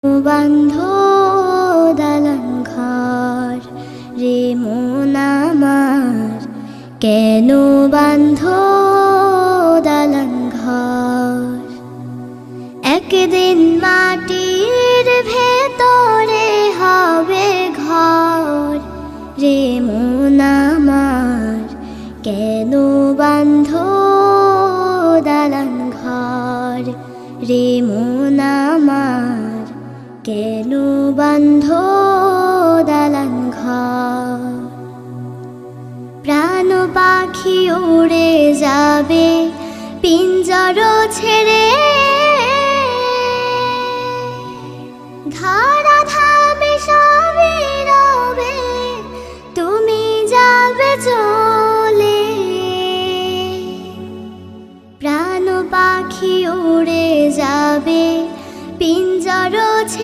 বান্ধ দালান ঘর রে মন আমার, কেন বান্ধ দালান ঘর? একদিন মাটির ভেতরে হবে ঘর রে মন আমার, কেন বান্ধ দালান ঘর রে মন আমার, কেন বান্ধ দালান ঘর? প্রাণ পাখি উড়ে যাবে পিঞ্জর ছেড়ে, ঘর